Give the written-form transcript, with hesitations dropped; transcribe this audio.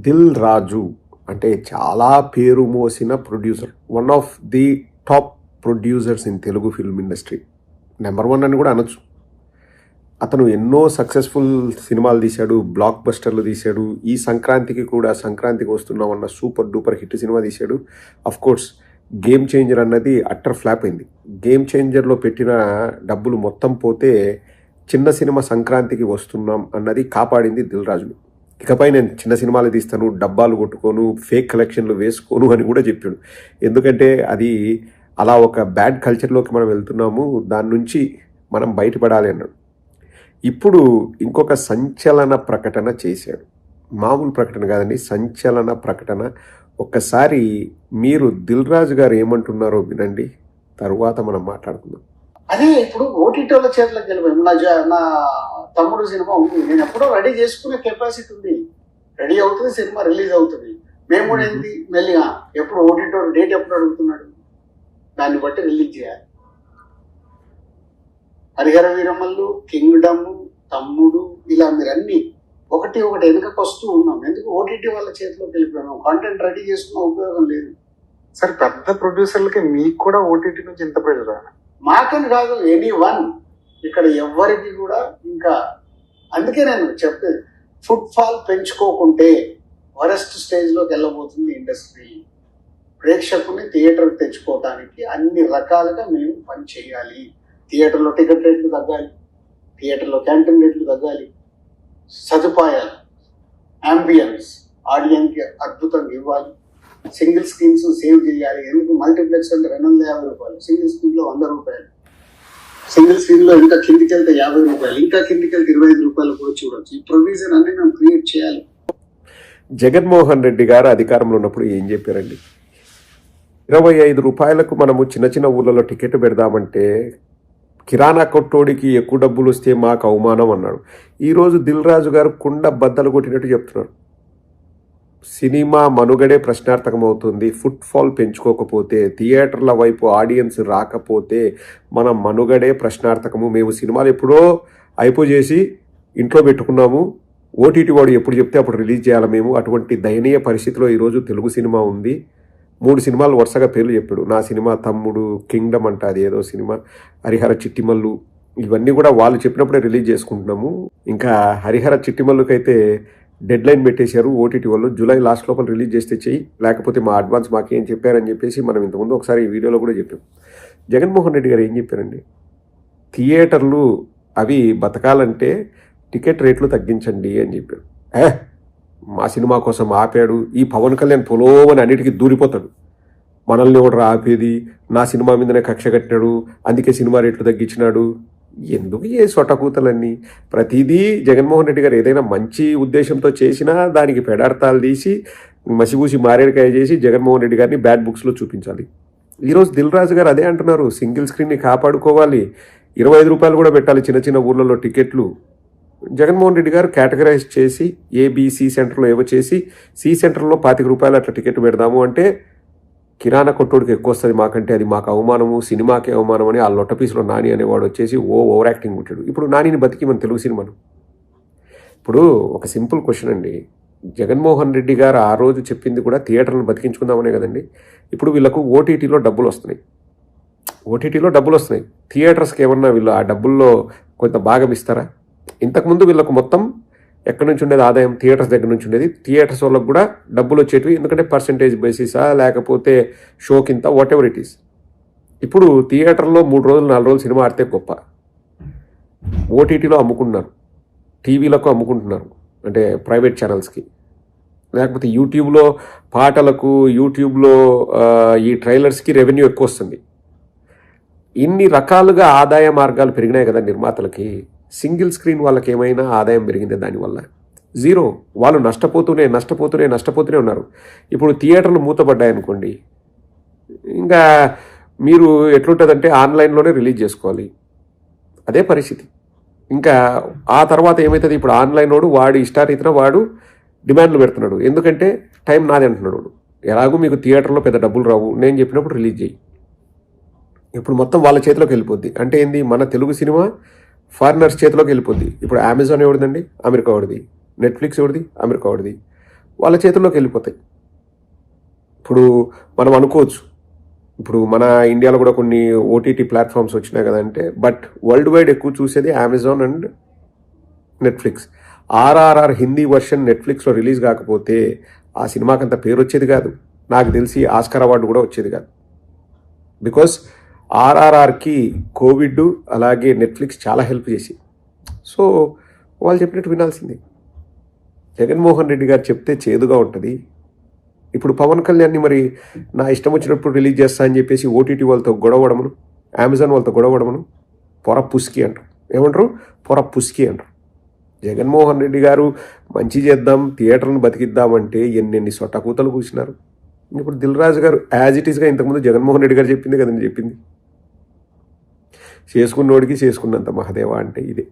దిల్ రాజు అంటే చాలా పేరు మోసిన producer, one of the top producers in Telugu film industry, number 1 అని కూడా అనొచ్చు. అతను ఎన్నో సక్సెస్ఫుల్ సినిమాలు తీశాడు, బ్లాక్ బస్టర్లు తీశాడు. ఈ సంక్రాంతికి కూడా సంక్రాంతికి వస్తున్నామన్న సూపర్ డూపర్ హిట్ సినిమా తీశాడు. అఫ్ కోర్స్ గేమ్ చేంజర్ అన్నది అట్టర్ ఫ్లాప్ అయింది. గేమ్ చేంజర్లో పెట్టిన డబ్బులు మొత్తం పోతే చిన్న సినిమా సంక్రాంతికి వస్తున్నాం అన్నది కాపాడింది దిల్ రాజుని. ఇకపై నేను చిన్న సినిమాలు తీస్తాను, డబ్బాలు కొట్టుకోను, ఫేక్ కలెక్షన్లు వేసుకోను అని కూడా చెప్పాడు. ఎందుకంటే అది అలా ఒక బ్యాడ్ కల్చర్లోకి మనం వెళ్తున్నాము, దాని నుంచి మనం బయటపడాలి అన్నాడు. ఇప్పుడు ఇంకొక సంచలన ప్రకటన చేశాడు. మామూలు ప్రకటన కాదండి, సంచలన ప్రకటన. ఒక్కసారి మీరు దిల్ రాజు గారు ఏమంటున్నారో వినండి, తరువాత మనం మాట్లాడుకుందాం. అదే ఇప్పుడు ఓటీటీ వాళ్ళ చేతులకు వెళ్ళిపోయింది. నా తమ్ముడు సినిమా ఉంది, నేను ఎప్పుడో రెడీ చేసుకునే కెపాసిటీ ఉంది, రెడీ అవుతుంది, సినిమా రిలీజ్ అవుతుంది. మేము కూడా ఏంటి మెల్లిగా ఎప్పుడు ఓటీటీ డేట్ ఎప్పుడు అడుగుతున్నాడు, దాన్ని బట్టి రిలీజ్ చేయాలి. హరిహర వీరమల్లు, కింగ్డమ్, తమ్ముడు, ఇలా మీరు అన్ని ఒకటి వెనుకకు వస్తూ ఉన్నాం. ఎందుకు ఓటీటీ వాళ్ళ చేతిలోకి వెళ్ళిపోయినాం, కంటెంట్ రెడీ చేసుకున్న ఉపయోగం లేదు. సార్ పెద్ద ప్రొడ్యూసర్లకి మీకు కూడా ఓటీటీ నుంచి ఇంత ప్రెషర్? మాకని కాదు, ఎనీవన్, ఇక్కడ ఎవ్వరికి కూడా. ఇంకా అందుకే నేను చెప్పేది, ఫుట్ఫాల్ పెంచుకోకుంటే వరస్ట్ స్టేజ్లోకి వెళ్ళబోతుంది ఇండస్ట్రీ. ప్రేక్షకుని థియేటర్కి తెచ్చుకోవడానికి అన్ని రకాలుగా మేము పని చేయాలి. థియేటర్లో టికెట్ రేట్లు తగ్గాలి, థియేటర్లో క్యాంటీన్ రేట్లు తగ్గాలి, సదుపాయాలు, అంబియన్స్ ఆడియన్స్కి అద్భుతంగా ఇవ్వాలి, సింగిల్ స్క్రీన్స్ సేవ్ చేయాలి. ఎందుకు మల్టీప్లెక్స్ అంటే 250 రూపాయలు, సింగిల్ స్క్రీన్లో 100 రూపాయలు, సింగిల్ స్క్రీన్లో ఇంకా కిందికి వెళ్తే 50 రూపాయలు, ఇంకా కిందికి వెళ్తే 25 రూపాయలు కూడా చూడవచ్చు. ఈ ప్రొవిజన్ అన్ని మేము క్రియేట్ చేయాలి. జగన్మోహన్ రెడ్డి గారు అధికారంలో ఉన్నప్పుడు ఏం చెప్పారండి? 25 రూపాయలకు మనము చిన్న చిన్న ఊళ్ళలో టికెట్ పెడదామంటే కిరాణా కొట్టోడికి ఎక్కువ డబ్బులు వస్తే మాకు అవమానం అన్నాడు. ఈరోజు దిల్ రాజు గారు కుండ బద్దలు కొట్టినట్టు చెప్తున్నారు. సినిమా మనుగడే ప్రశ్నార్థకం అవుతుంది. ఫుట్ఫాల్ పెంచుకోకపోతే, థియేటర్ల వైపు ఆడియన్స్ రాకపోతే మన మనుగడే ప్రశ్నార్థకము. మేము సినిమాలు ఎప్పుడో అయిపోజేసి ఇంట్లో పెట్టుకున్నాము, ఓటీటీ వాడు ఎప్పుడు చెప్తే అప్పుడు రిలీజ్ చేయాలి మేము. అటువంటి దయనీయ పరిస్థితిలో ఈరోజు తెలుగు సినిమా ఉంది. 3 సినిమాలు వరుసగా పేర్లు చెప్పాడు. నా సినిమా తమ్ముడు, కింగ్డమ్ అంట అది ఏదో సినిమా, హరిహర చిట్టిమల్లు, ఇవన్నీ కూడా వాళ్ళు చెప్పినప్పుడే రిలీజ్ చేసుకుంటున్నాము. ఇంకా హరిహర చిట్టిమల్లుకైతే డెడ్ లైన్ పెట్టేశారు ఓటీటీ వాళ్ళు. జూలై లాస్ట్ లోపల రిలీజ్ చేస్తే చెయ్యి, లేకపోతే మా అడ్వాన్స్ మాకేం చెప్పారని చెప్పేసి మనం ఇంతకుముందు ఒకసారి ఈ వీడియోలో కూడా చెప్పాం. జగన్మోహన్ రెడ్డి గారు ఏం చెప్పారండి? థియేటర్లు అవి బతకాలంటే టికెట్ రేట్లు తగ్గించండి అని చెప్పారు. మా సినిమా కోసం ఆపాడు. ఈ పవన్ కళ్యాణ్ పొలోమని అన్నిటికీ దూరిపోతాడు. మనల్ని కూడా ఆపేది, నా సినిమా మీదనే కక్ష కట్టినాడు, అందుకే సినిమా రేట్లు తగ్గించినాడు. ఎందుకు ఏ సొట్టకూతలన్నీ? ప్రతిదీ జగన్మోహన్ రెడ్డి గారు ఏదైనా మంచి ఉద్దేశంతో చేసినా దానికి పెడార్థాలు తీసి మసిగూసి మారేడుకాయ చేసి జగన్మోహన్ రెడ్డి గారిని బ్యాడ్ బుక్స్లో చూపించాలి. ఈరోజు దిల్ రాజు గారు అదే అంటున్నారు, సింగిల్ స్క్రీన్ని కాపాడుకోవాలి, 25 రూపాయలు కూడా పెట్టాలి చిన్న చిన్న ఊర్లలో టికెట్లు. జగన్మోహన్ రెడ్డి గారు కేటగరైజ్ చేసి ఏబిసి సెంటర్లో ఏవో చేసి సి సెంటర్లో 25 రూపాయలు అట్లా టికెట్ పెడదాము అంటే కిరాణా కొట్టోడికి ఎక్కువ వస్తుంది మాకంటే, అది మాకు అవమానము, సినిమాకి అవమానం అని ఆ లొట్ట పీసులో నాని అనేవాడు వచ్చేసి ఓవర్ యాక్టింగ్ ఉంటాడు. ఇప్పుడు నానిని బతికి మన తెలుగు సినిమాను. ఇప్పుడు ఒక సింపుల్ క్వశ్చన్ అండి, జగన్మోహన్ రెడ్డి గారు ఆ రోజు చెప్పింది కూడా థియేటర్లను బతికించుకుందామనే కదండి. ఇప్పుడు వీళ్ళకు ఓటీటీలో డబ్బులు వస్తున్నాయి, థియేటర్స్కి ఏమన్నా వీళ్ళు ఆ డబ్బుల్లో కొంత భాగం ఇస్తారా? ఇంతకుముందు వీళ్ళకు మొత్తం ఎక్కడి నుంచి ఉండేది ఆదాయం? థియేటర్స్ దగ్గర నుంచి ఉండేది. థియేటర్స్ వాళ్ళకు కూడా డబ్బులు వచ్చేటివి, ఎందుకంటే పర్సంటేజ్ బేసిసా లేకపోతే షోకింత, వాట్ ఎవర్ ఇట్ ఈస్. ఇప్పుడు థియేటర్లో 3 రోజులు 4 రోజులు సినిమా ఆడితే గొప్ప, ఓటీటీలో అమ్ముకుంటున్నారు, టీవీలకు అమ్ముకుంటున్నారు, అంటే ప్రైవేట్ ఛానల్స్కి, లేకపోతే యూట్యూబ్లో పాటలకు, యూట్యూబ్లో ఈ ట్రైలర్స్కి రెవెన్యూ ఎక్కువ వస్తుంది. ఇన్ని రకాలుగా ఆదాయ మార్గాలు పెరిగినాయి కదా నిర్మాతలకి. సింగిల్ స్క్రీన్ వాళ్ళకి ఏమైనా ఆదాయం పెరిగిందే దానివల్ల? జీరో. వాళ్ళు నష్టపోతూనే ఉన్నారు. ఇప్పుడు థియేటర్లు మూతపడ్డాయి అనుకోండి, ఇంకా మీరు ఎట్లుంటుందంటే ఆన్లైన్లోనే రిలీజ్ చేసుకోవాలి, అదే పరిస్థితి. ఇంకా ఆ తర్వాత ఏమవుతుంది? ఇప్పుడు ఆన్లైన్ వాడు ఇష్టారీతిన వాడు డిమాండ్లు పెడుతున్నాడు. ఎందుకంటే టైం నాది అంటున్నాడు వాడు. ఎలాగూ మీకు థియేటర్లో పెద్ద డబ్బులు రావు, నేను చెప్పినప్పుడు రిలీజ్ చేయి. ఇప్పుడు మొత్తం వాళ్ళ చేతిలోకి వెళ్ళిపోద్ది. అంటే ఏంది? మన తెలుగు సినిమా ఫారినర్స్ చేతిలోకి వెళ్ళిపోద్ది. ఇప్పుడు అమెజాన్ ఎవరిదండి? అమెరికా వాడిది. నెట్ఫ్లిక్స్ ఎవరిది? అమెరికా వాడిది. వాళ్ళ చేతుల్లోకి వెళ్ళిపోతాయి. ఇప్పుడు మనం అనుకోవచ్చు, ఇప్పుడు మన ఇండియాలో కూడా కొన్ని ఓటీటీ ప్లాట్ఫామ్స్ వచ్చినాయి కదంటే, బట్ వరల్డ్ వైడ్ ఎక్కువ చూసేది Amazon and Netflix. RRR Hindi version నెట్ఫ్లిక్స్లో రిలీజ్ కాకపోతే ఆ సినిమాకి అంత పేరు వచ్చేది కాదు. నాకు తెలిసి ఆస్కార్ అవార్డు కూడా వచ్చేది కాదు. బికాస్ ఆర్ఆర్ఆర్కి కోవిడ్ అలాగే నెట్ఫ్లిక్స్ చాలా హెల్ప్ చేసి, సో వాళ్ళు చెప్పినట్టు వినాల్సిందే. జగన్మోహన్ రెడ్డి గారు చెప్తే చేదుగా ఉంటుంది. ఇప్పుడు పవన్ కళ్యాణ్ని మరి నా ఇష్టం వచ్చినప్పుడు రిలీజ్ చేస్తా అని చెప్పేసి ఓటీటీ వాళ్ళతో గొడవడమును, అమెజాన్ వాళ్ళతో గొడవడమును పొర పుస్కి అంటారు. ఏమంటారు? పొర పుస్కి అంటారు. జగన్మోహన్ రెడ్డి గారు మంచి చేద్దాం, థియేటర్ను బతికిద్దామంటే ఎన్నెన్ని సొట్టకూతలు కూర్చున్నారు. ఇప్పుడు దిల్ రాజు గారు యాజ్ ఇట్ ఈస్గా ఇంతకుముందు జగన్మోహన్ రెడ్డి గారు చెప్పింది కదండి చెప్పింది, చేసుకున్నోడికి చేసుకున్నంత మహదేవా అంటే ఇదే.